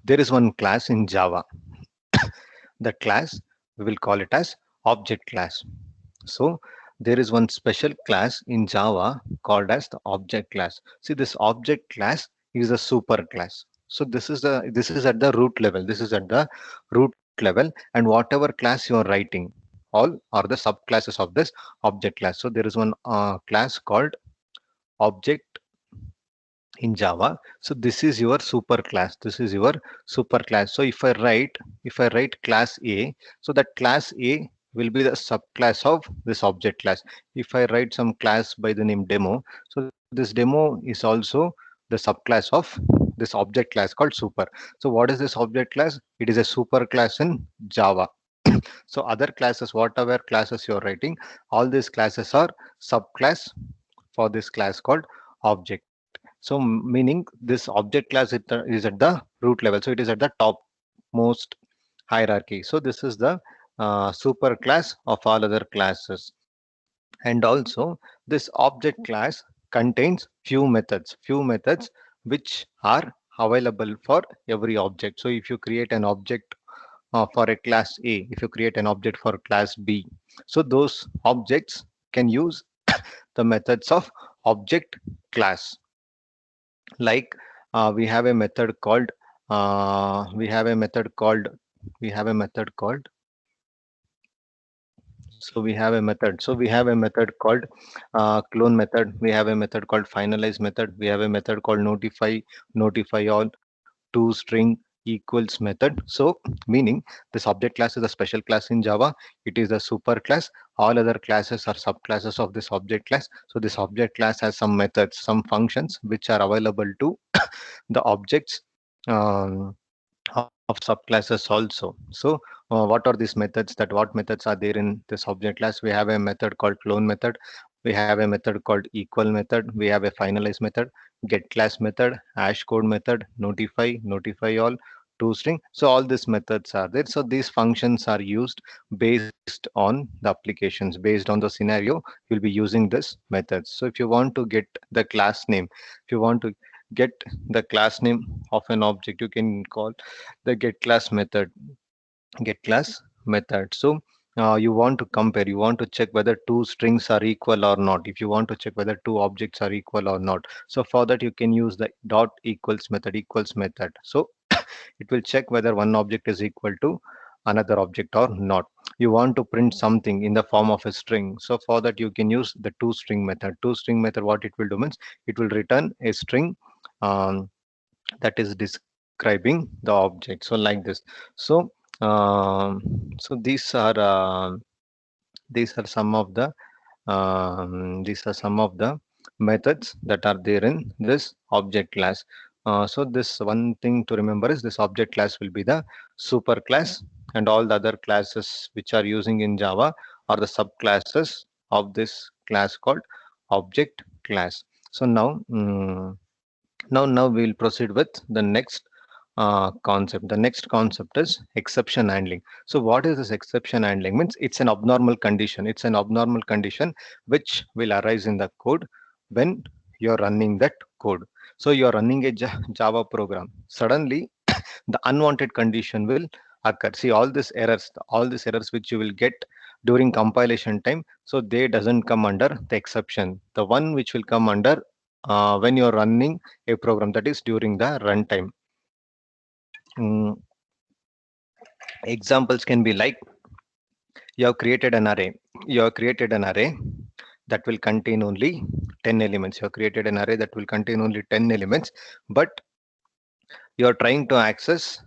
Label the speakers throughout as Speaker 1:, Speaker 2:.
Speaker 1: there is one class in Java. The class, we will call it as object class. So there is one special class in Java called as the object class. See, this object class is a super class. So this is at the root level. This is at the root level, and whatever class you are writing, all are the subclasses of this object class. So there is one class called object in Java. So this is your super class. This is your super class. So if I write class A, so that class A will be the subclass of this object class. If I write some class by the name demo, so this demo is also the subclass of this object class called super. So what is this object class? It is a super class in Java. So other classes, whatever classes you're writing, all these classes are subclass for this class called object. So meaning this object class is at the root level. So it is at the top most hierarchy. So this is the super class of all other classes. And also this object class contains few methods which are available for every object. So if you create an object for a class A, if you create an object for class B, so those objects can use the methods of object class. Like we have a method called we have a method called we have a method called so we have a method so we have a method called clone method. We have a method called finalize method. We have a method called notify all, to string equals method. So meaning this object class is a special class in Java. It is a super class. All other classes are subclasses of this object class. So this object class has some methods, some functions which are available to the objects um, of subclasses also. So what are these methods? That what methods are there in this object class? We have a method called clone method. We have a method called equal method. We have a finalize method, get class method, hash code method, notify all, toString. So all these methods are there. So these functions are used based on the applications, based on the scenario. You'll be using this methods. So if you want to get the class name, if you want to get the class name of an object, you can call the get class method. Get class method. So you want to compare, you want to check whether two strings are equal or not. If you want to check whether two objects are equal or not, so for that you can use the dot equals method. So it will check whether one object is equal to another object or not. You want to print something in the form of a string, so for that you can use the toString method. What it will do means it will return a string um, that is describing the object. So like this. So um, so these are some of the these are some of the methods that are there in this object class. So this one thing to remember is this object class will be the super class, and all the other classes which are using in Java are the subclasses of this class called object class. So now we'll proceed with the next concept. The next concept is exception handling. So what is this exception handling? Means it's an abnormal condition. It's an abnormal condition which will arise in the code when you're running that code. So you're running a Java program. Suddenly, the unwanted condition will occur. See all these errors which you will get during compilation time. So they doesn't come under the exception. The one which will come under when you're running a program, that is during the runtime. Mm, Examples can be like you have created an array. You have created an array that will contain only 10 elements. You have created an array that will contain only 10 elements, but you are trying to access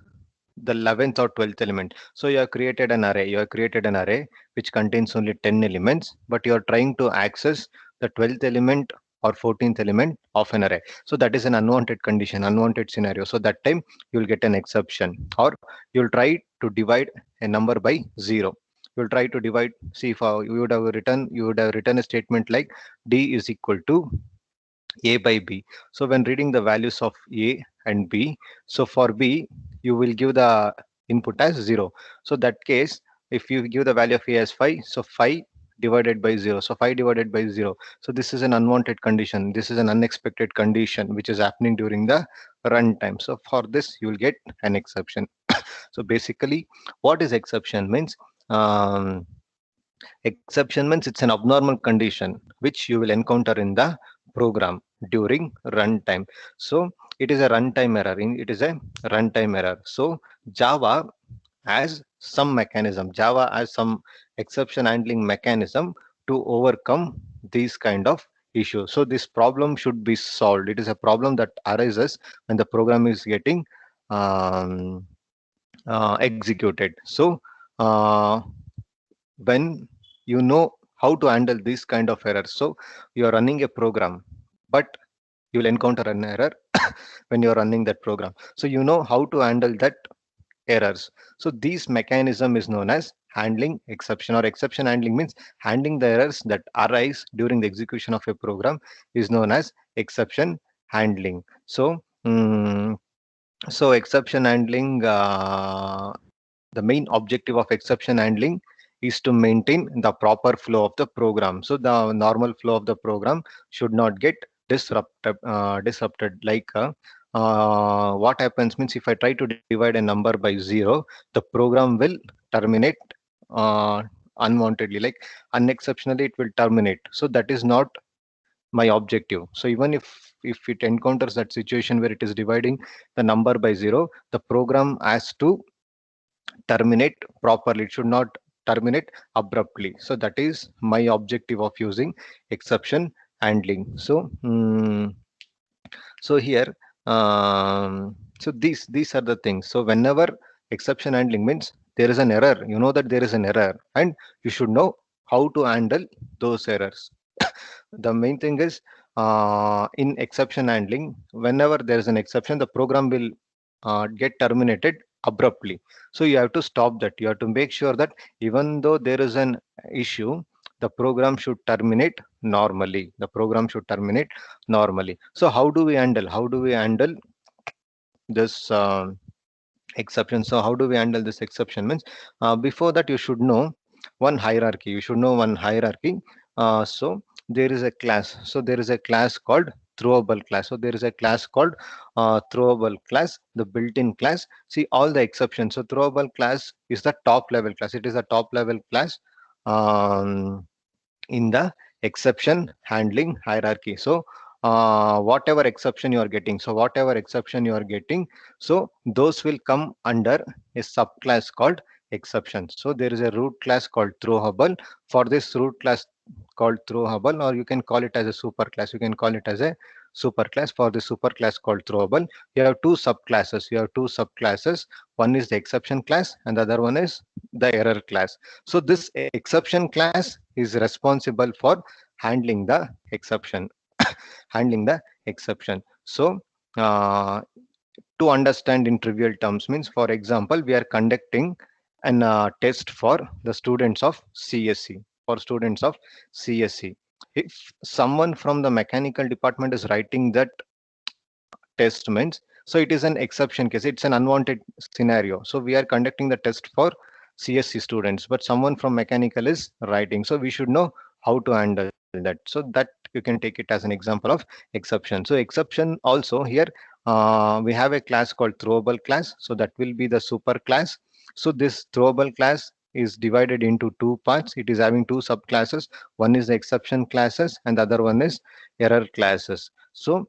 Speaker 1: the 11th or 12th element. So you have created an array. You have created an array which contains only 10 elements, but you are trying to access the 12th element or 14th element of an array. So that is an unwanted condition, unwanted scenario. So that time you'll get an exception, or you'll try to divide a number by 0. You'll try to divide. See, if you would have written a statement like d is equal to a by b. So when reading the values of a and b, so for b you will give the input as 0. So that case, if you give the value of a as 5, so 5 divided by 0. So 5 divided by 0. So this is an unwanted condition. This is an unexpected condition which is happening during the runtime. So for this, you will get an exception. So basically, what is exception means? Um, Exception means it's an abnormal condition which you will encounter in the program during runtime. So it is a runtime error. It is a runtime error. So Java has some mechanism. Java has some exception handling mechanism to overcome these kind of issues. So this problem should be solved. It is a problem that arises when the program is getting um, executed. So uh, when you know how to handle this kind of errors, so you are running a program, but you will encounter an error when you are running that program. So you know how to handle that errors. So this mechanism is known as handling exception, or exception handling means handling the errors that arise during the execution of a program is known as exception handling. So so exception handling, the main objective of exception handling is to maintain the proper flow of the program. So the normal flow of the program should not get disrupted. What happens means, if I try to divide a number by 0, the program will terminate uh, unwantedly, like unexceptionally it will terminate. So that is not my objective. So even if it encounters that situation where it is dividing the number by 0, the program has to terminate properly. It should not terminate abruptly. So that is my objective of using exception handling. So so here, so these are the things. So whenever exception handling means there is an error, you know that there is an error, and you should know how to handle those errors. The main thing is, in exception handling, whenever there is an exception, the program will get terminated abruptly. So you have to stop that. You have to make sure that even though there is an issue, the program should terminate normally. The program should terminate normally. So how do we handle? How do we handle this exception? So how do we handle this exception? Means before that, you should know one hierarchy. You should know one hierarchy. So there is a class. So there is a class called throwable class. So there is a class called throwable class, the built-in class. See all the exceptions. So throwable class is the top level class. It is a top level class. Um, in the exception handling hierarchy. So whatever exception you are getting, so those will come under a subclass called exception. So there is a root class called throwable. For this root class called throwable, or you can call it as a super class, you can call it as a super class. For the super class called throwable, you have two subclasses. One is the exception class and the other one is the error class. So this exception class is responsible for handling the exception. Handling the exception. So uh, to understand in trivial terms means, for example, we are conducting an test for the students of CSC. For students of CSC, if someone from the mechanical department is writing that test means, so it is an exception case, it's an unwanted scenario. So we are conducting the test for CSC students, but someone from mechanical is writing, so we should know how to handle that. So that you can take it as an example of exception. So exception also here, we have a class called throwable class, so that will be the super class. So this throwable class is divided into two parts. It is having two subclasses. One is the exception classes and the other one is error classes. So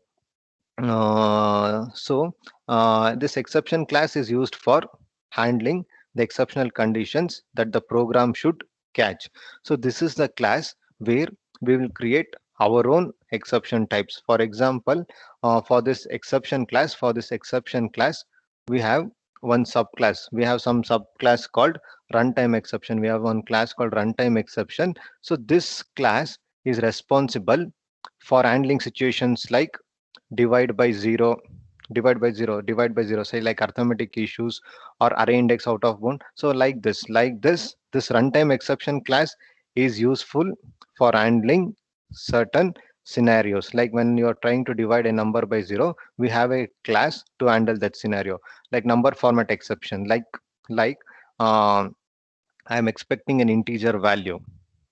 Speaker 1: this exception class is used for handling the exceptional conditions that the program should catch. So this is the class where we will create our own exception types. For example, for this exception class, we have one subclass. We have some subclass called runtime exception. We have one class called runtime exception. So this class is responsible for handling situations like divide by zero divide by zero, say like arithmetic issues or array index out of bound. So this runtime exception class is useful for handling certain scenarios. Like when you are trying to divide a number by zero, we have a class to handle that scenario. Like number format exception, like I am expecting an integer value.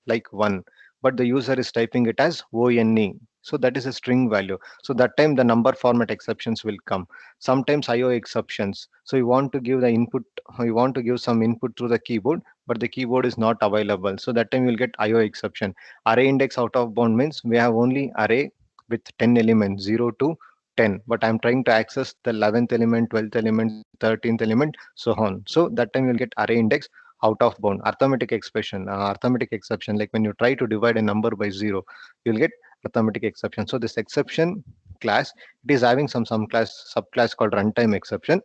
Speaker 1: like 1, but the user is typing it as ONE. So that is a string value. So that time the number format exceptions will come. Sometimes IO exceptions. So you want to give the input, you want to give some input through the keyboard, but the keyboard is not available. So that time you'll get IO exception. Array index out of bound means we have only array with 10 elements, 0 to 10, but I'm trying to access the 11th element, 12th element, 13th element, so on. So that time you'll get array index out of bound. Arithmetic expression, arithmetic exception, like when you try to divide a number by 0, you'll get arithmetic exception. So this exception class, it is having some class subclass called runtime exception.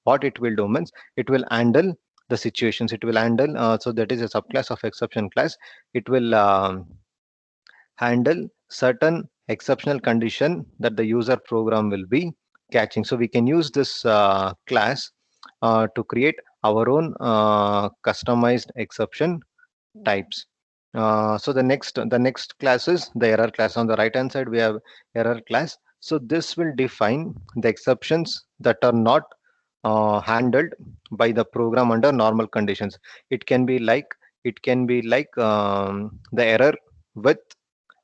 Speaker 1: What it will do means it will handle the situations, it will handle, so that is a subclass of exception class. It will handle certain exceptional condition that the user program will be catching. So we can use this class to create our own customized exception types. So the next class is the error class. On the right hand side we have error class. So this will define the exceptions that are not handled by the program under normal conditions. It can be like the error with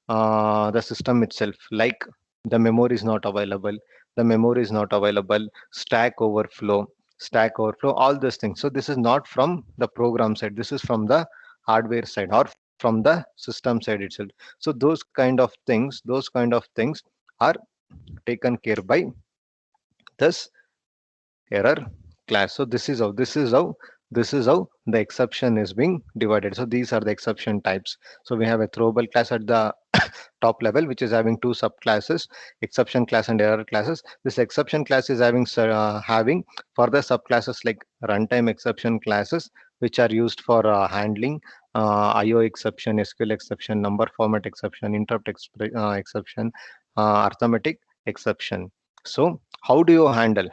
Speaker 1: the system itself, like the memory is not available, stack overflow, all these things. So this is not from the program side, this is from the hardware side or from the system side itself. So those kind of things are taken care by this error class. So this is how the exception is being divided. So these are the exception types. So we have a throwable class at the top level, which is having two subclasses, exception class and error classes. This exception class is having further subclasses like runtime exception classes, which are used for handling IO exception, SQL exception, number format exception, exception, arithmetic exception. So how do you handle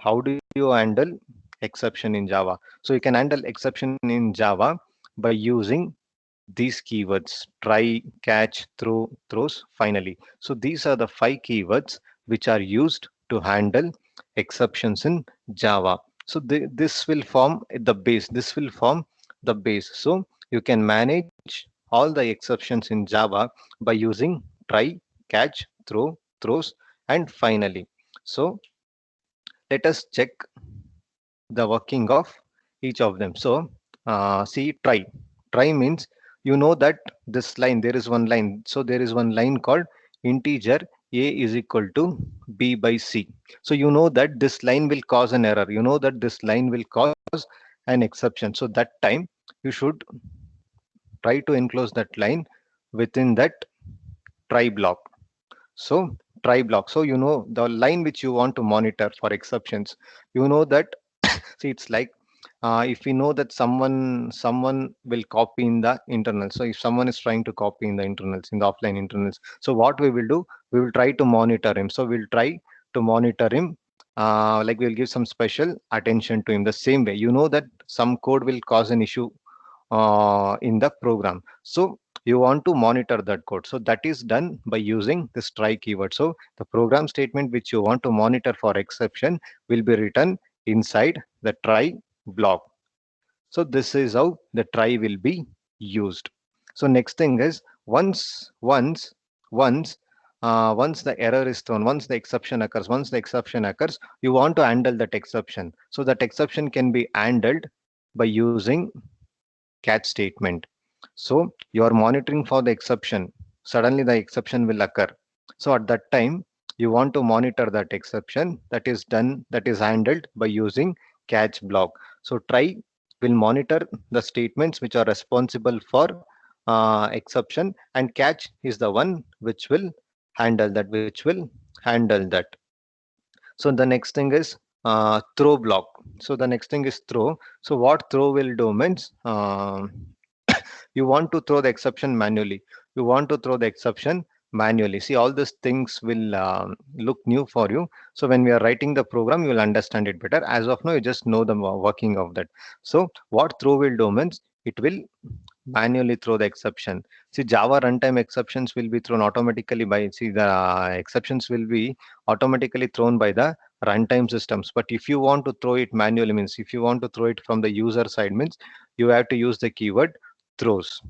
Speaker 1: exception in Java? So you can handle exception in Java by using these keywords: try, catch, throw, throws, finally. So these are the 5 keywords which are used to handle exceptions in Java. So this will form the base. This will form the base. So you can manage all the exceptions in Java by using try, catch, throw, throws, and finally. So let us check the working of each of them. So see, try. Try means you know that this line, there is one line. So there is one line called integer a is equal to b by c. So you know that this line will cause an error. You know that this line will cause an exception. So that time you should try to enclose that line within that try block. So try block. So you know the line which you want to monitor for exceptions. You know that. See, it's like if we know that someone will copy in the internals. So if someone is trying to copy in the internals, in the offline internals, so what we will do, we will try to monitor him. So we'll try to monitor him. Like we'll give some special attention to him. The same way, you know that some code will cause an issue in the program. So you want to monitor that code. So that is done by using this try keyword. So the program statement which you want to monitor for exception will be written inside the try block. So this is how the try will be used. So next thing is once the error is thrown, once the exception occurs, you want to handle that exception. So that exception can be handled by using catch statement. So you are monitoring for the exception. Suddenly the exception will occur. So at that time, you want to monitor that exception. That is handled by using catch block. So try will monitor the statements which are responsible for exception, and catch is the one which will handle that. So the next thing is throw block. So the next thing is throw. So what throw will do means you want to throw the exception manually. You want to throw the exception manually. See, all these things will look new for you. So when we are writing the program, you will understand it better. As of now, you just know the working of that. So what throw will do means it will manually throw the exception. See, Java runtime exceptions will be thrown automatically by, see, the exceptions will be automatically thrown by the runtime systems. But if you want to throw it manually, means if you want to throw it from the user side, means you have to use the keyword throws.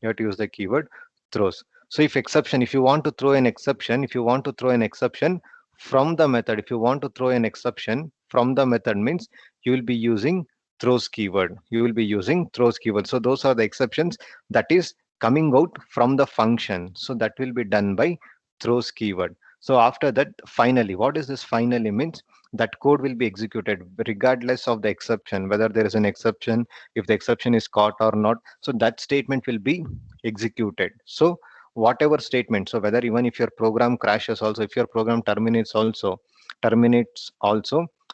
Speaker 1: You have to use the keyword throws. So if you want to throw an exception, if you want to throw an exception from the method, if you want to throw an exception from the method means you will be using throws keyword. You will be using throws keyword. So those are the exceptions that is coming out from the function. So that will be done by throws keyword. So after that, finally, what is this finally means? That code will be executed regardless of the exception, whether there is an exception, if the exception is caught or not. So that statement will be executed. So whatever statement, so whether even if your program crashes also, if your program terminates also,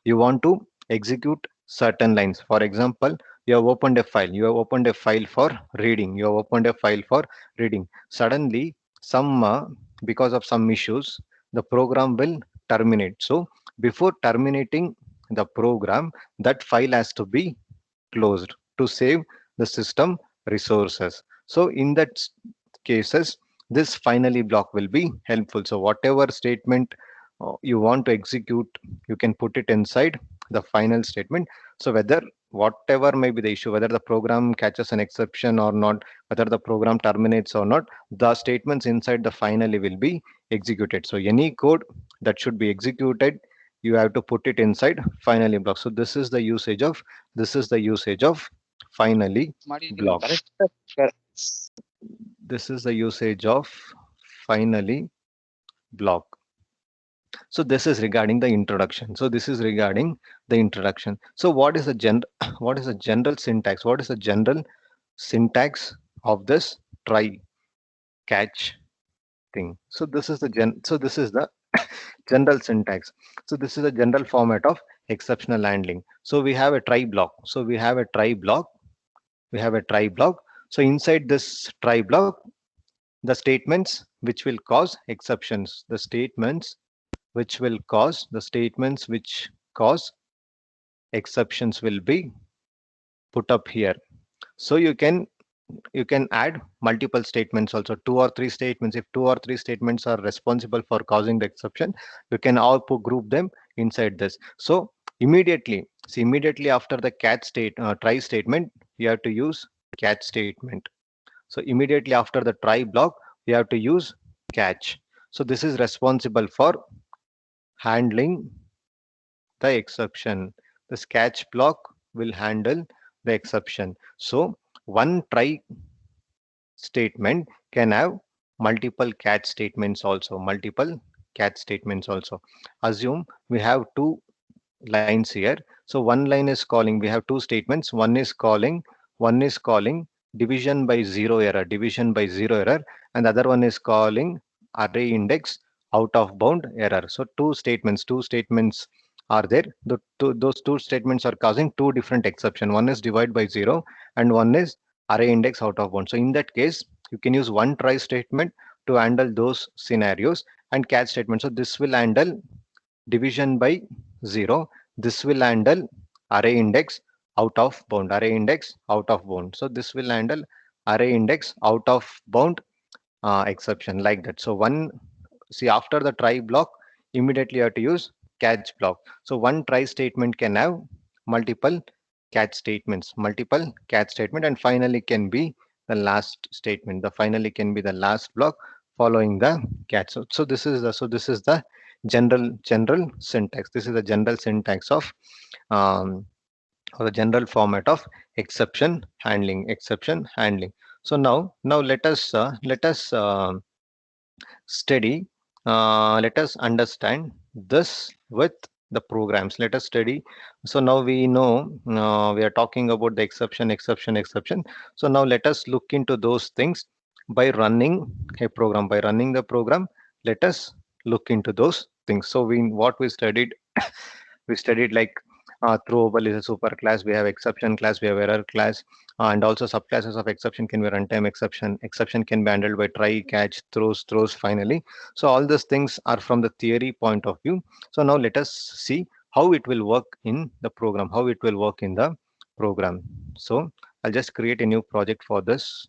Speaker 1: you want to execute certain lines. For example, you have opened a file, you have opened a file for reading, you have opened a file for reading. Suddenly, some because of some issues, the program will terminate. So before terminating the program, that file has to be closed to save the system resources. So in that cases, this finally block will be helpful. So whatever statement you want to execute, you can put it inside the final statement. So whether whatever may be the issue, whether the program catches an exception or not, whether the program terminates or not, the statements inside the finally will be executed. So any code that should be executed, you have to put it inside finally block. So this is the usage of finally block.
Speaker 2: Correct, sir. Correct.
Speaker 1: This is the usage of finally block. So this is regarding the introduction. So this is regarding the introduction. So what is the what is the general syntax? What is the general syntax of this try catch thing? So this is the general syntax. So this is a general format of exceptional handling. So we have a try block. So we have a try block. We have a try block. So inside this try block, the statements which will cause exceptions, the statements which cause exceptions will be put up here. So you can add multiple statements also, two or three statements. If two or three statements are responsible for causing the exception, you can all group them inside this. So immediately after the try statement, you have to use catch statement. So immediately after the try block, you have to use catch. So this is responsible for handling the exception. This catch block will handle the exception. So one try statement can have multiple catch statements also. Assume we have two lines here. So one line is calling, we have two statements. One is calling division by zero error, and the other one is calling array index out of bound error. So two statements are there. Those two statements are causing two different exception. One is divide by zero, and one is array index out of bound. So in that case, you can use one try statement to handle those scenarios, and catch statement. So this will handle division by zero. This will handle array index out of bound. So this will handle array index out of bound exception, like that. So one, see, after the try block, immediately you have to use catch block. So one try statement can have multiple multiple catch statement, and finally can be the last block following the catch. So this is the general syntax. This is the general syntax of um, or the general format of exception handling. So now let us study, let us understand this with the programs. Let us study. So now we know, we are talking about the exception. So now let us look into those things by running the program. Let us look into those things. So we studied, we studied like throwable is a super class, we have exception class, we have error class, and also subclasses of exception can be runtime exception can be handled by try catch throws finally. So all these things are from the theory point of view. So now let us see how it will work in the program. So I'll just create a new project for this.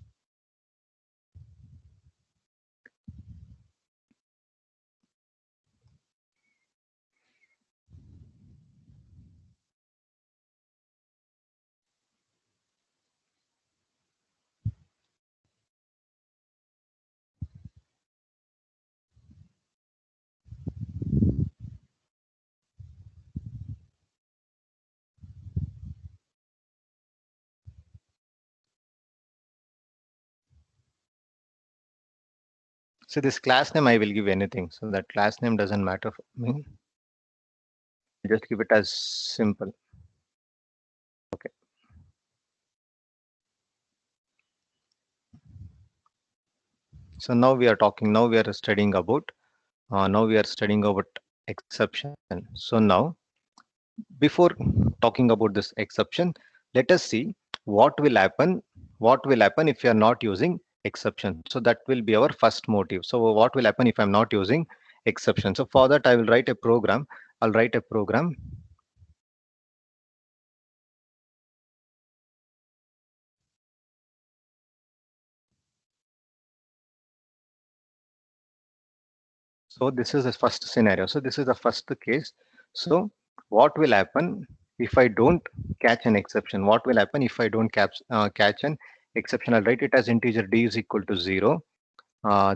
Speaker 1: So this class name I will give anything. So that class name doesn't matter for me. Just give it as simple. Okay. So now we are talking. Now we are studying about. Now we are studying about exception. So now, before talking about this exception, let us see what will happen. What will happen if you are not using exception? So that will be our first motive. So what will happen if I'm not using exception? So for that, I will write a program. I'll write a program. So this is the first scenario. So this is the first case. So what will happen if I don't catch an exception? What will happen if I don't catch an exception? I'll write it as integer d is equal to 0.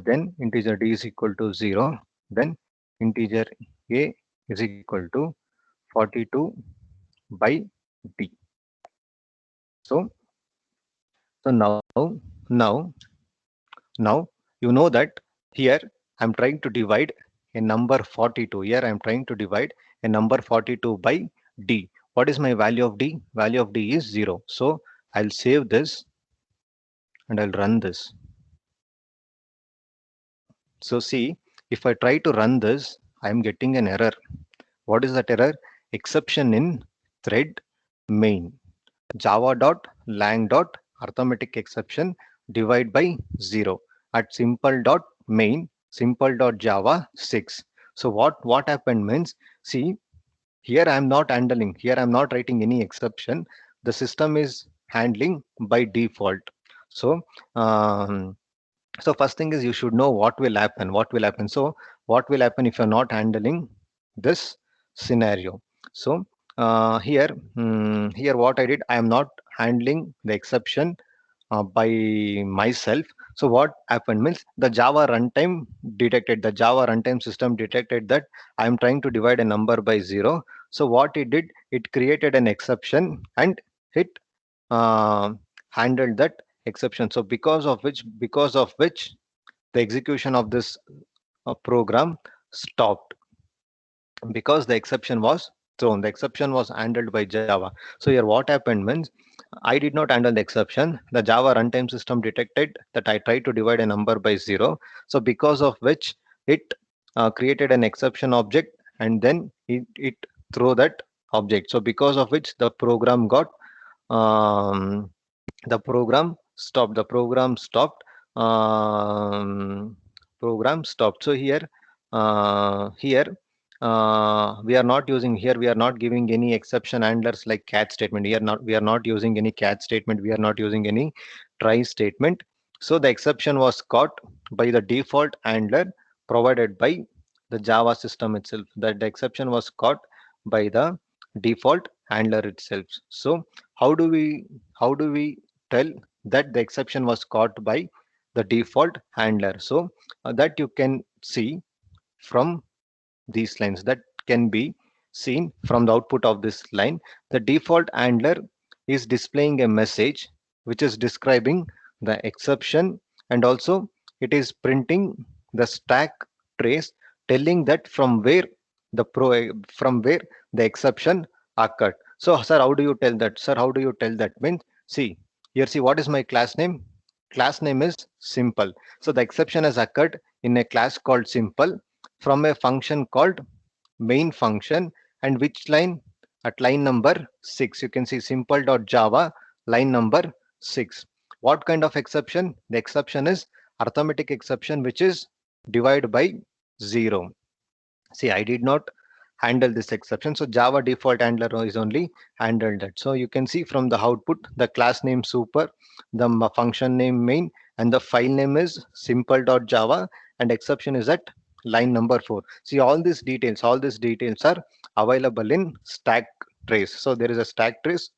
Speaker 1: Then integer d is equal to 0. Then integer a is equal to 42 by d. So now now you know that here I'm trying to divide a number 42. Here I'm trying to divide a number 42 by d. What is my value of d? Value of d is 0. So I'll save this and I'll run this. So see, if I try to run this, I'm getting an error. What is that error? Exception in thread main. Java.lang dot arithmetic exception divide by 0 at simple.java 6. So what happened means, see, here I'm not handling, here I'm not writing any exception. The system is handling by default. So um, so first thing is you should know what will happen. What will happen? So what will happen if you're not handling this scenario? So here what I did, I am not handling the exception by myself. So what happened means the Java runtime system detected that I am trying to divide a number by 0. So what it did, it created an exception and it uh, handled that exception. So because of which the execution of this program stopped, because the exception was thrown. The exception was handled by Java. So here what happened means, I did not handle the exception. The Java runtime system detected that I tried to divide a number by 0. So because of which it created an exception object and then it threw that object. So because of which um, the program stopped. um, Program stopped. So here we are not giving any exception handlers like catch statement. Here not we are not using any catch statement, we are not using any try statement. So the exception was caught by the default handler provided by the Java system itself. That the exception was caught by the default handler itself. So how do we how do we tell that the exception was caught by the default handler? So that you can see from these lines, that can be seen from the output of this line. The default handler is displaying a message which is describing the exception, and also it is printing the stack trace telling that from where the exception occurred. So sir, how do you tell that? Sir, how do you tell that? Means, see here, see what is my class name? Class name is simple. So the exception has occurred in a class called simple from a function called main function. And which line? At line number 6, you can see simple.java line number 6. What kind of exception? The exception is arithmetic exception which is divide by 0. See, I did not handle this exception, so Java default handler is only handled that. So you can see from the output, the class name super, the function name main, and the file name is simple.java, and exception is at line number 4. See, all these details are available in stack trace. So there is a stack trace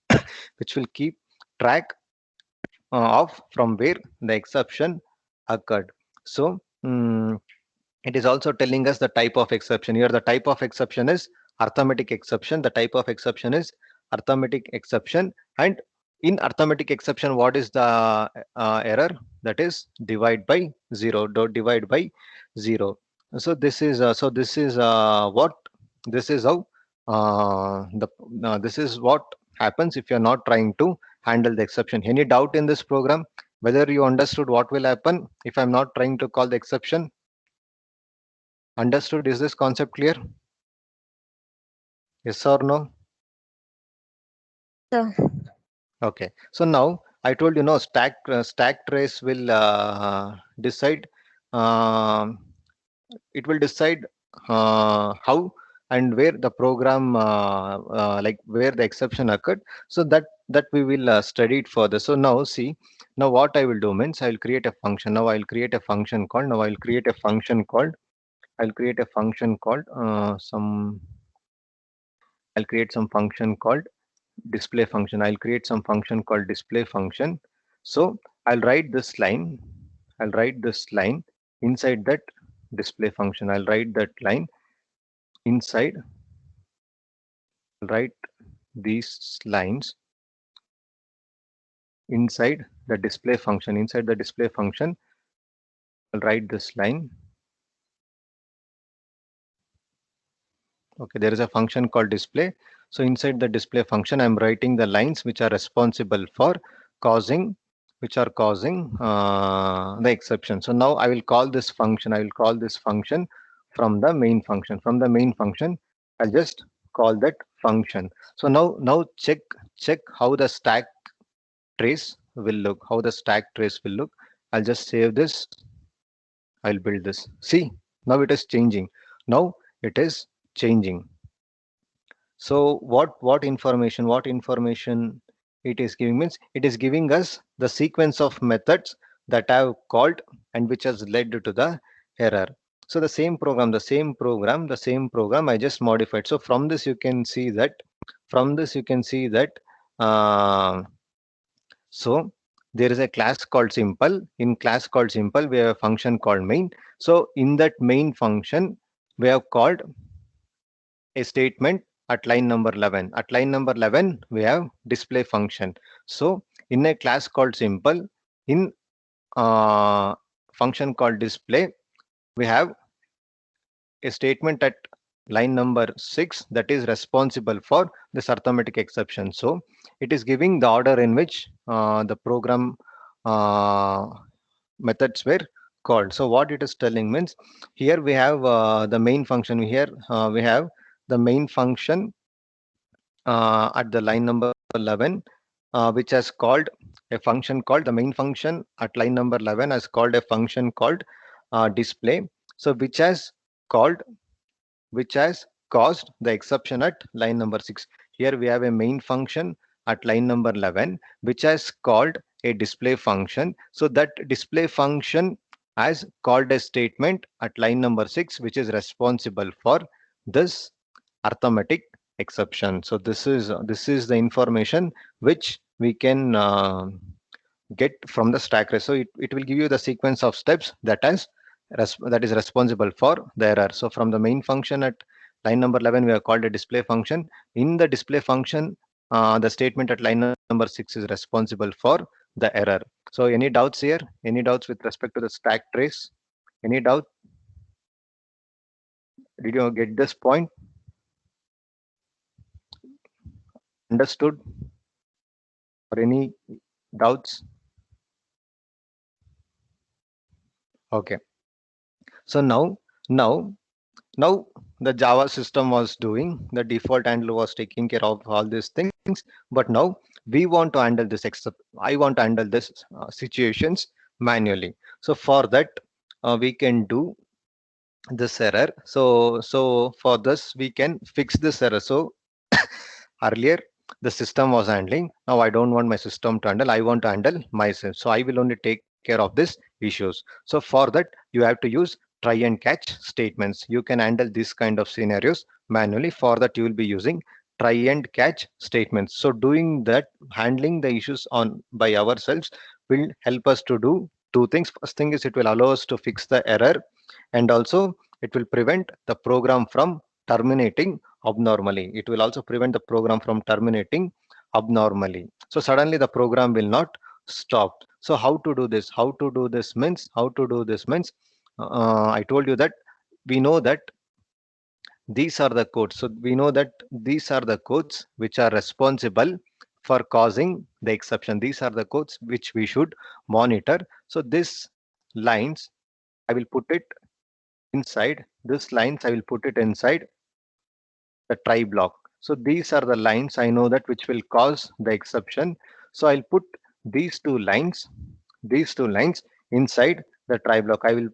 Speaker 1: which will keep track of from where the exception occurred. So it is also telling us the type of exception. Here the type of exception is arithmetic exception. The type of exception is arithmetic exception, and in arithmetic exception, what is the error? That is divide by 0. Don't divide by 0. So this is what this is how the this is what happens if you're not trying to handle the exception. Any doubt in this program, whether you understood what will happen if I'm not trying to call the exception? Understood? Is this concept clear? Yes or no?
Speaker 2: So,
Speaker 1: Okay. So now I told you, no, stack trace will decide. Um it will decide how and where the program, like where the exception occurred. So that we will study it further. So now see, now what I will do means I will create a function. Now I'll create a function called. Now I'll create a function called. I'll create a function called some. I'll create some function called display function. I'll create some function called display function. So I'll write this line. I'll write this line inside that display function. I'll write that line inside. I'll write these lines inside the display function. Inside the display function, I'll write this line. Okay, there is a function called display. So inside the display function, I'm writing the lines which are responsible for causing, the exception. So now I will call this function. I will call this function from the main function. From the main function, I'll just call that function. So now check how the stack trace will look. How the stack trace will look. I'll just save this. I'll build this. See, now it is changing. Now it is changing. So what information it is giving means it is giving us the sequence of methods that I have called and which has led to the error. So the same program I just modified. So from this you can see that uh, so there is a class called simple. In class called simple, we have a function called main. So in that main function, we have called a statement at line number 11. At line number 11, we have display function. So in a class called simple, in function called display, we have a statement at line number 6 that is responsible for this arithmetic exception. So it is giving the order in which the program uh, methods were called. So what it is telling means here we have the main function. Here we have the main function at the line number 11, which has called a function called the main function at line number 11 has called a function called display. So called which has caused the exception at line number 6. Here we have a main function at line number 11 which has called a display function. So that display function has called a statement at line number 6 which is responsible for this arithmetic exception. So this is the information which we can get from the stack trace. So it will give you the sequence of steps that is responsible for the error. So from the main function at line number 11, we have called a display function. In the display function, the statement at line number 6 is responsible for the error. So any doubts here? Any doubts with respect to the stack trace? Any doubt? Did you get this point? Understood? Or any doubts? Okay. So now the Java system was doing the default handler was taking care of all these things, but now we want to handle this except I want to handle this situations manually. So for that we can do this error. So for this we can fix this error. So earlier the system was handling. Now I don't want my system to handle. I want to handle myself. So I will only take care of this issues. So for that you have to use try and catch statements. You can handle this kind of scenarios manually. For that you will be using try and catch statements. So doing that, handling the issues on by ourselves will help us to do two things. First thing is it will allow us to fix the error, and also it will prevent the program from terminating abnormally. It will also prevent the program from terminating abnormally. So suddenly the program will not stop. So how to do this? How to do this means, I told you that we know that these are the codes. So we know that these are the codes which are responsible for causing the exception. These are the codes which we should monitor. So this lines, I will put it inside this lines. I will put it inside the try block. So these are the lines I know that which will cause the exception. So I'll put these these two lines inside the try block. I will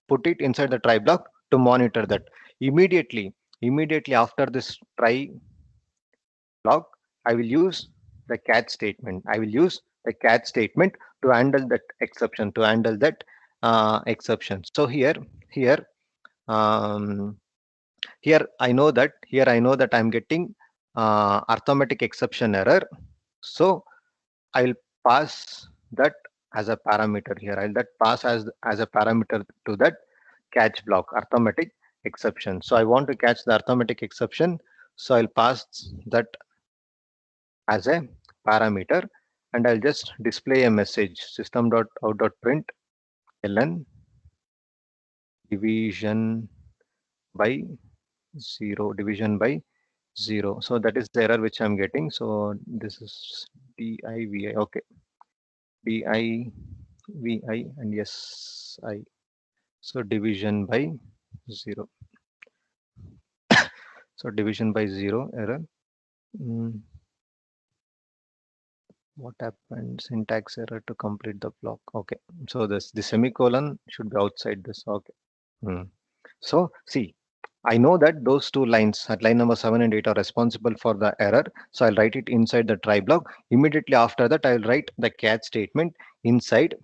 Speaker 1: put it inside the try block to monitor that. Immediately after this try block, I will use the catch statement. I will use the catch statement to handle that exception, So here, um, here I know that I'm getting arithmetic exception error. So I'll pass that as a parameter here. I'll that pass as a parameter to that catch block, arithmetic exception. So I want to catch the arithmetic exception. So I'll pass that as a parameter, and I'll just display a message system.out.println division by division by 0. So that is the error which I'm getting. So this is divi. Okay, divi and yes I. So division by 0. So division by 0 error. What happened? Syntax error to complete the block. Okay, so the semicolon should be outside this. Okay. So see, I know that those two lines at line number 7 and 8 are responsible for the error. So I'll write it inside the try block. Immediately after that, I'll write the catch statement inside.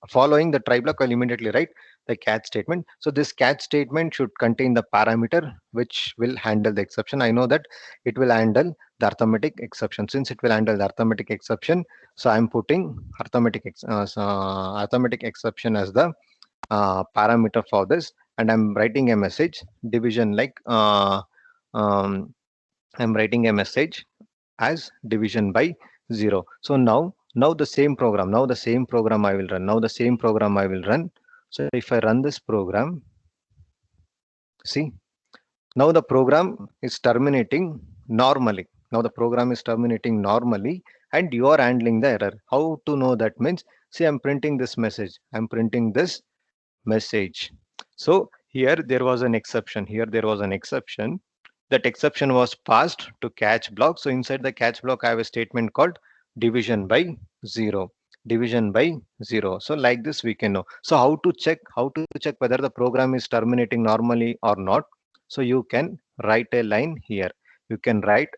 Speaker 1: Following the try block, I'll immediately write the catch statement. So this catch statement should contain the parameter which will handle the exception. I know that it will handle the arithmetic exception. Since it will handle the arithmetic exception, so I'm putting arithmetic exception as the parameter for this, and I'm writing a message division I'm writing a message as division by 0. So now the same program, I will run. So if I run this program, see, now the program is terminating normally. And you are handling the error. How to know that means, see, I'm printing this message. So here there was an exception. That exception was passed to catch block. So inside the catch block, I have a statement called division by 0. So like this we can know. So how to check whether the program is terminating normally or not? So you can write a line here. You can write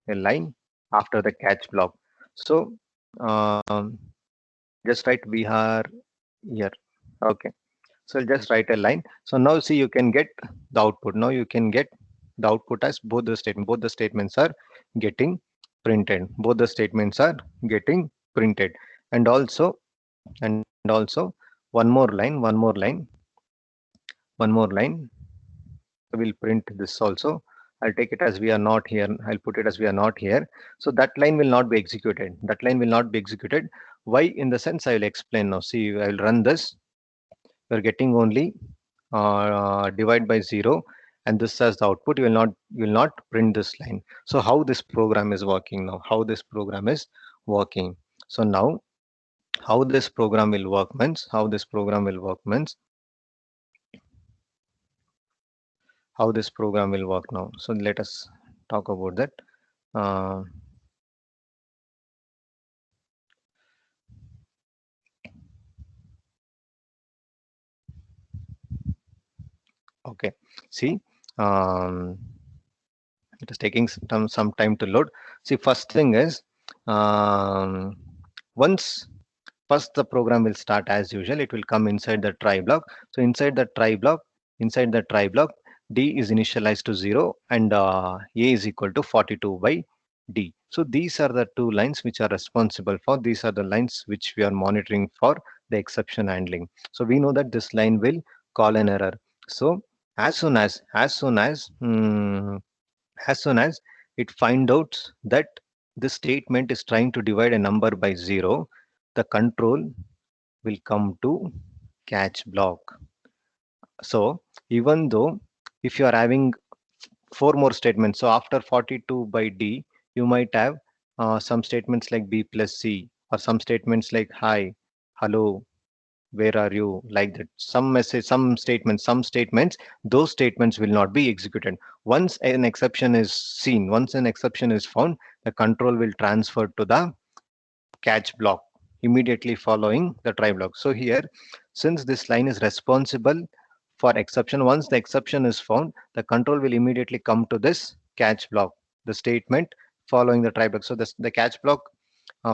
Speaker 1: a line after the catch block. So just write Bihar here. Okay. So I'll just write a line. So now see, you can get the output. Now you can get the output as both the statements are getting printed. And also, one more line. I will print this also. I'll take it as we are not here. I'll put it as we are not here. So that line will not be executed. Why? In the sense I will explain now. See, I will run this. You're getting only divide by 0, and this as the output. You will not print this line. So how this program is working now? So now how this program will work means, how this program will work now. So let us talk about that. Okay, see, it is taking some time to load. See, first thing is, once first the program will start as usual. It will come inside the try block. So inside the try block, D is initialized to 0 and A is equal to 42 by D. So these are the two lines which are responsible for. These are the lines which we are monitoring for the exception handling. So we know that this line will call an error. So as soon as it finds out that this statement is trying to divide a number by 0, the control will come to catch block. So even though if you are having four more statements, so after 42 by D, you might have some statements like B plus C, or some statements like hi, hello, where are you, like that. Some message, some statements, those statements will not be executed. Once an exception is seen, once an exception is found, the control will transfer to the catch block immediately following the try block. So here, since this line is responsible for exception, once the exception is found, the control will immediately come to this catch block, the statement following the try block. So this, the catch block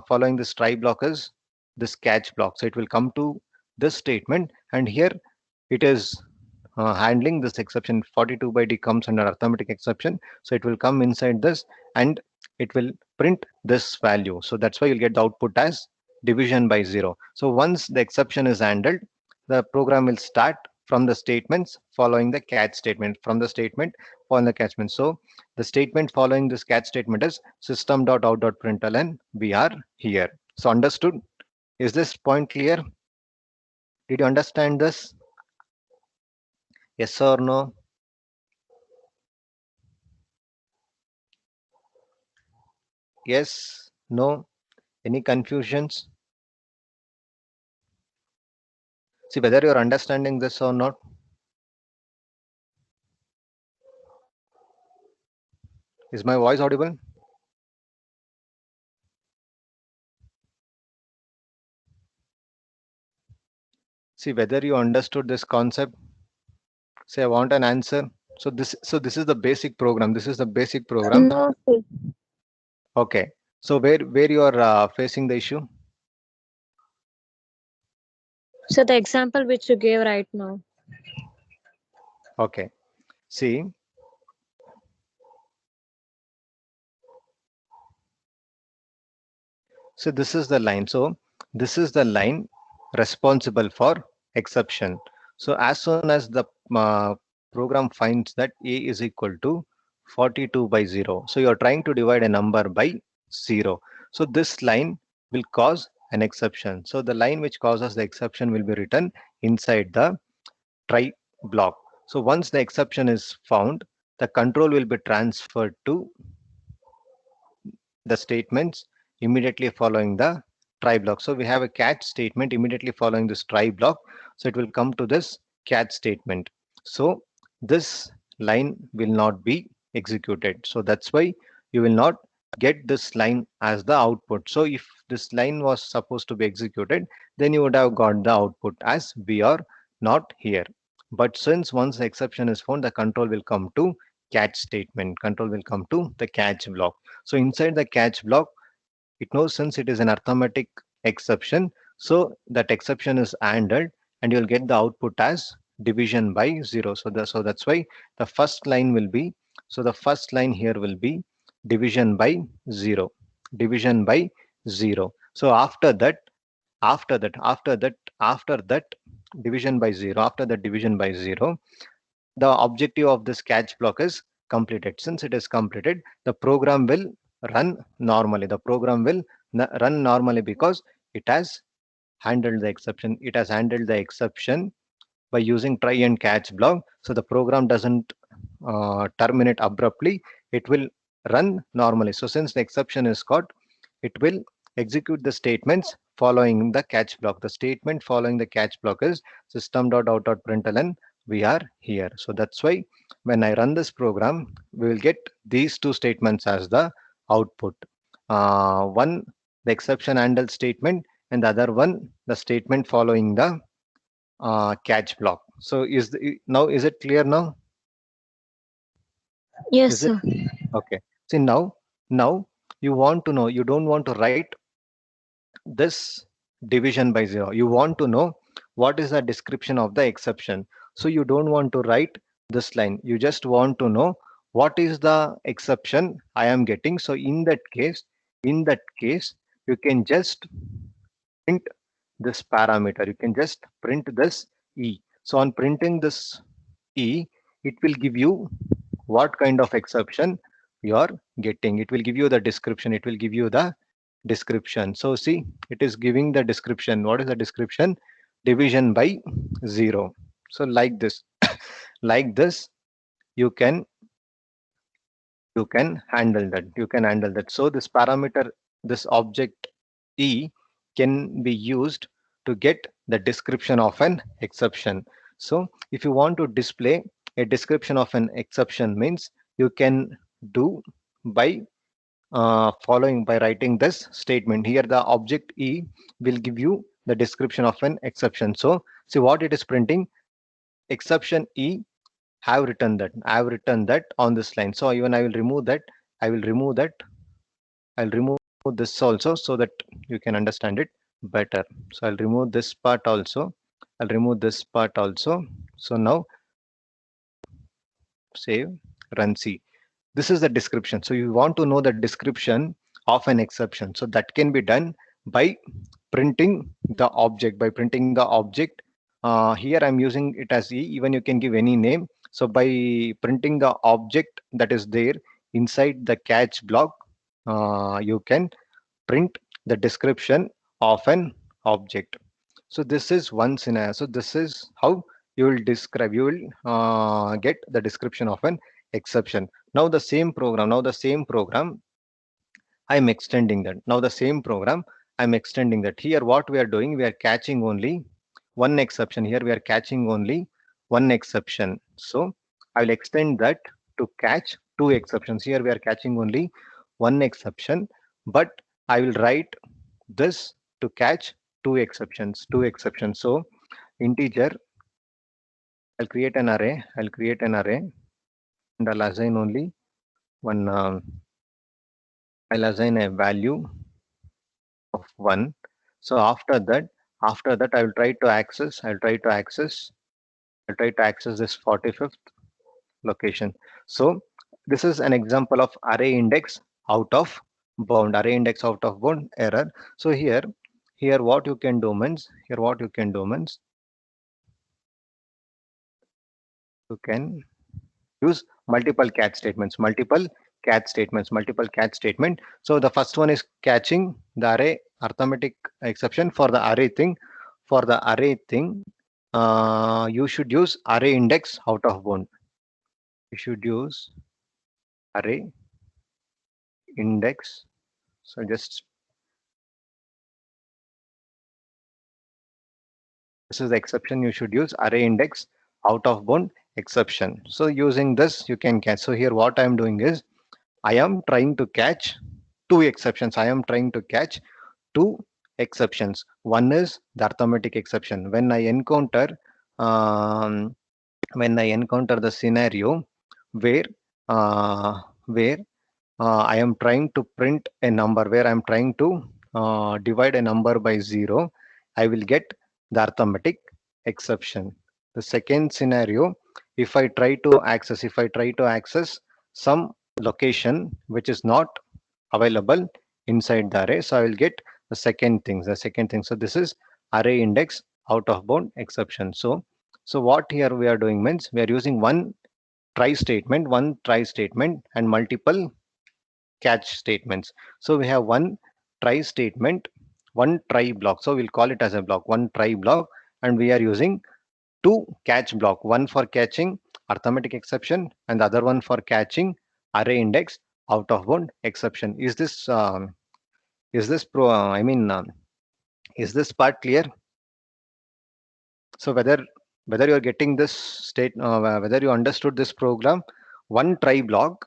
Speaker 1: following this try block is this catch block. So it will come to this statement, and here it is handling this exception. 42 by D comes under arithmetic exception, so it will come inside this and it will print this value. So that's why you'll get the output as division by 0. So once the exception is handled, the program will start from the statements following the catch statement, from the statement following the catchment. So the statement following this catch statement is system.out.println. We are here. So understood? Is this point clear? Did you understand this? Yes or no? Yes, no, any confusions? See whether you're understanding this or not. Is my voice audible? See whether you understood this concept. Say I want an answer. So this is the basic program. This is the basic program.
Speaker 2: No, sir.
Speaker 1: Okay. So where you are facing the issue?
Speaker 2: So the example which you gave right now.
Speaker 1: Okay. See, so this is the line. So this is the line responsible for exception. So as soon as the uh, program finds that A is equal to 42 by 0. So you're trying to divide a number by 0. So this line will cause an exception. So the line which causes the exception will be written inside the try block. So once the exception is found, the control will be transferred to the statements immediately following the try block. So we have a catch statement immediately following this try block. So it will come to this catch statement. So this line will not be executed. So that's why you will not get this line as the output. So if this line was supposed to be executed, then you would have got the output as we are not here. But since once the exception is found, the control will come to catch statement. Control will come to the catch block. So inside the catch block, it knows since it is an arithmetic exception, so that exception is handled and you'll get the output as division by 0. So that's why the first line will be, so the first line here will be division by 0. Division by 0. So after that division by 0, after the division by 0, the objective of this catch block is completed. Since it is completed, the program will run normally. The program will run normally because it has handled the exception. It has handled the exception by using try and catch block. So the program doesn't terminate abruptly. It will run normally. So since the exception is caught, it will execute the statements following the catch block. The statement following the catch block is system.out.println. We are here. So that's why when I run this program, we will get these two statements as the output. One, the exception handle statement, and the other one, the statement following the catch block. So now is it clear now?
Speaker 2: Yes,
Speaker 1: Is it
Speaker 2: sir.
Speaker 1: okay? See now you want to know. You don't want to write this division by 0. You want to know what is the description of the exception. So you don't want to write this line. You just want to know what is the exception I am getting. So in that case, you can just print this parameter. You can just print this E. So on printing this E, it will give you what kind of exception you are getting. It will give you the description. It will give you the description. So see, it is giving the description. What is the description? Division by 0. So like this, like this, you can handle that. You can handle that. So this parameter, this object E can be used to get the description of an exception. So if you want to display a description of an exception, means you can do by following, by writing this statement here. The object E will give you the description of an exception. So see what it is printing: exception E have written that. I have written that on this line. So even I will remove that. I will remove that. I'll remove this also so that you can understand it better. So I'll remove this part also. I'll remove this part also. So now save, run, C. This is the description. So you want to know the description of an exception. So that can be done by printing the object, by printing the object. Here I'm using it as E, even you can give any name. So by printing the object that is there inside the catch block, you can print the description of an object. So this is one scenario. So this is how you will describe, you will get the description of an exception. Now the same program, I'm extending that. Now the same program, I'm extending that. Here what we are doing, we are catching only one exception. Here we are catching only one exception. So I will extend that to catch two exceptions. Here we are catching only one exception, but I will write this to catch two exceptions. So integer, I'll create an array. And I'll assign only one. I'll assign a value of 1. So after that, I will try to access. I'll try to access this 45th location. So this is an example of array index out of bound. Array index out of bound error. So here what you can do means, you can use multiple catch statements. Multiple catch statement. So the first one is catching the array arithmetic exception for the array thing. For the array thing, you should use array index out of bound. You should use array index. So just this is the exception. You should use array index out of bound exception. So using this, you can catch. So here what I am doing is I am trying to catch two exceptions. I am trying to catch two exceptions. One is the arithmetic exception. Um, when I encounter the scenario where where I am trying to print a number, where I am trying to divide a number by 0, I will get the arithmetic exception. The second scenario, if I try to access some location which is not available inside the array, so I will get the second thing. So this is array index out of bound exception. So what here we are doing means we are using one try statement and multiple catch statements. So we have one try statement, one try block. So we'll call it as a block, one try block, and we are using two catch block, one for catching arithmetic exception and the other one for catching array index out of bound exception. Is this pro? Is this part clear? So whether you are getting this whether you understood this program, one try block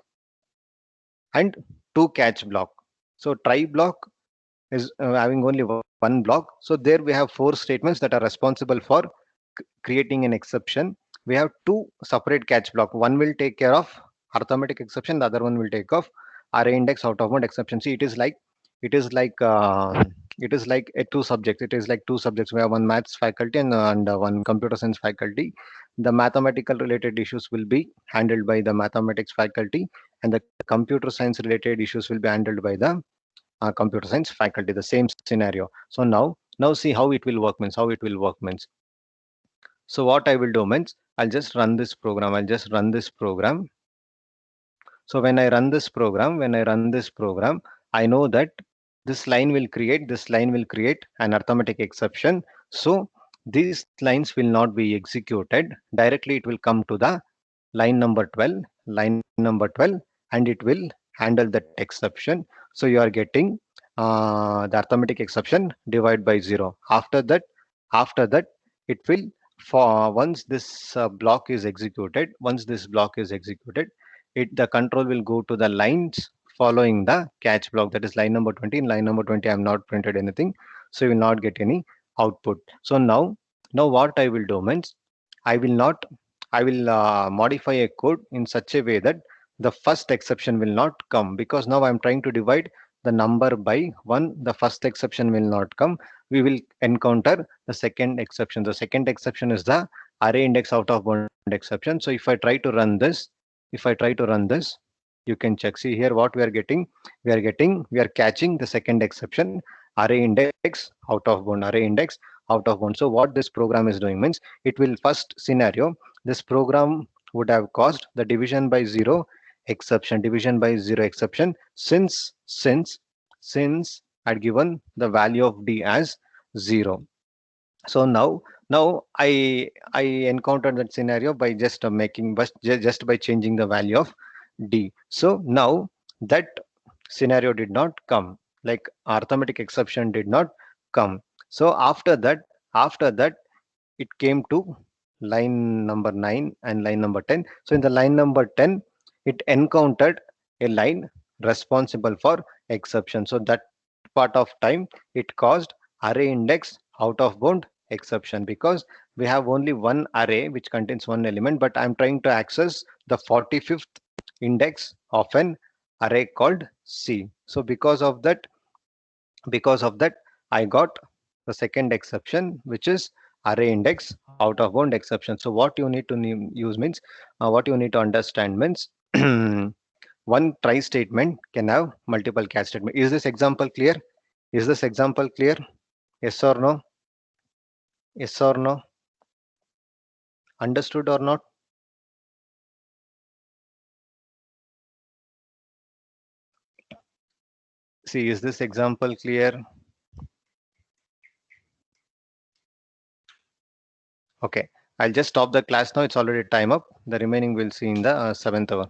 Speaker 1: and two catch block. So try block is having only one block. So there we have four statements that are responsible for creating an exception. We have two separate catch block. One will take care of arithmetic exception. The other one will take off array index out of bound exception. See, it is like two subjects. It is like two subjects. We have one maths faculty and one computer science faculty. The mathematical related issues will be handled by the mathematics faculty, and the computer science related issues will be handled by the computer science faculty. The same scenario. So now see how it will work means. So what I will do means I'll just run this program. So when I run this program, I know that this line will create an arithmetic exception. So these lines will not be executed directly. It will come to the line number 12, and it will handle that exception. So you are getting the arithmetic exception divide by 0. After that it will, for once this block is executed, the control will go to the lines following the catch block, that is line number 20. In line number 20 I am not printed anything, so you will not get any output. So now what I will do means, I will not I will modify a code in such a way that the first exception will not come, because now I'm trying to divide the number by 1. The first exception will not come. We will encounter the second exception. The second exception is the array index out of bound exception. So if I try to run this, you can check. See here what we are getting. We are catching the second exception, array index out of bound, So what this program is doing means, it will first scenario, this program would have caused the division by zero exception, since I'd given the value of d as 0. So now I encountered that scenario by just making just by changing the value of d. So now that scenario did not come, like arithmetic exception did not come. So after that it came to line number 9 and line number 10. So in the line number 10, it encountered a line responsible for exception. So that part of time it caused array index out of bound exception, because we have only one array which contains one element, but I'm trying to access the 45th index of an array called C. So because of that I got the second exception, which is array index out of bound exception. So what you need to use means, what you need to understand means, one try statement can have multiple catch statement. Is this example clear? Yes or no? Yes or no? Understood or not? See, is this example clear? Okay, I'll just stop the class now. It's already time up. The remaining we'll see in the 7th hour.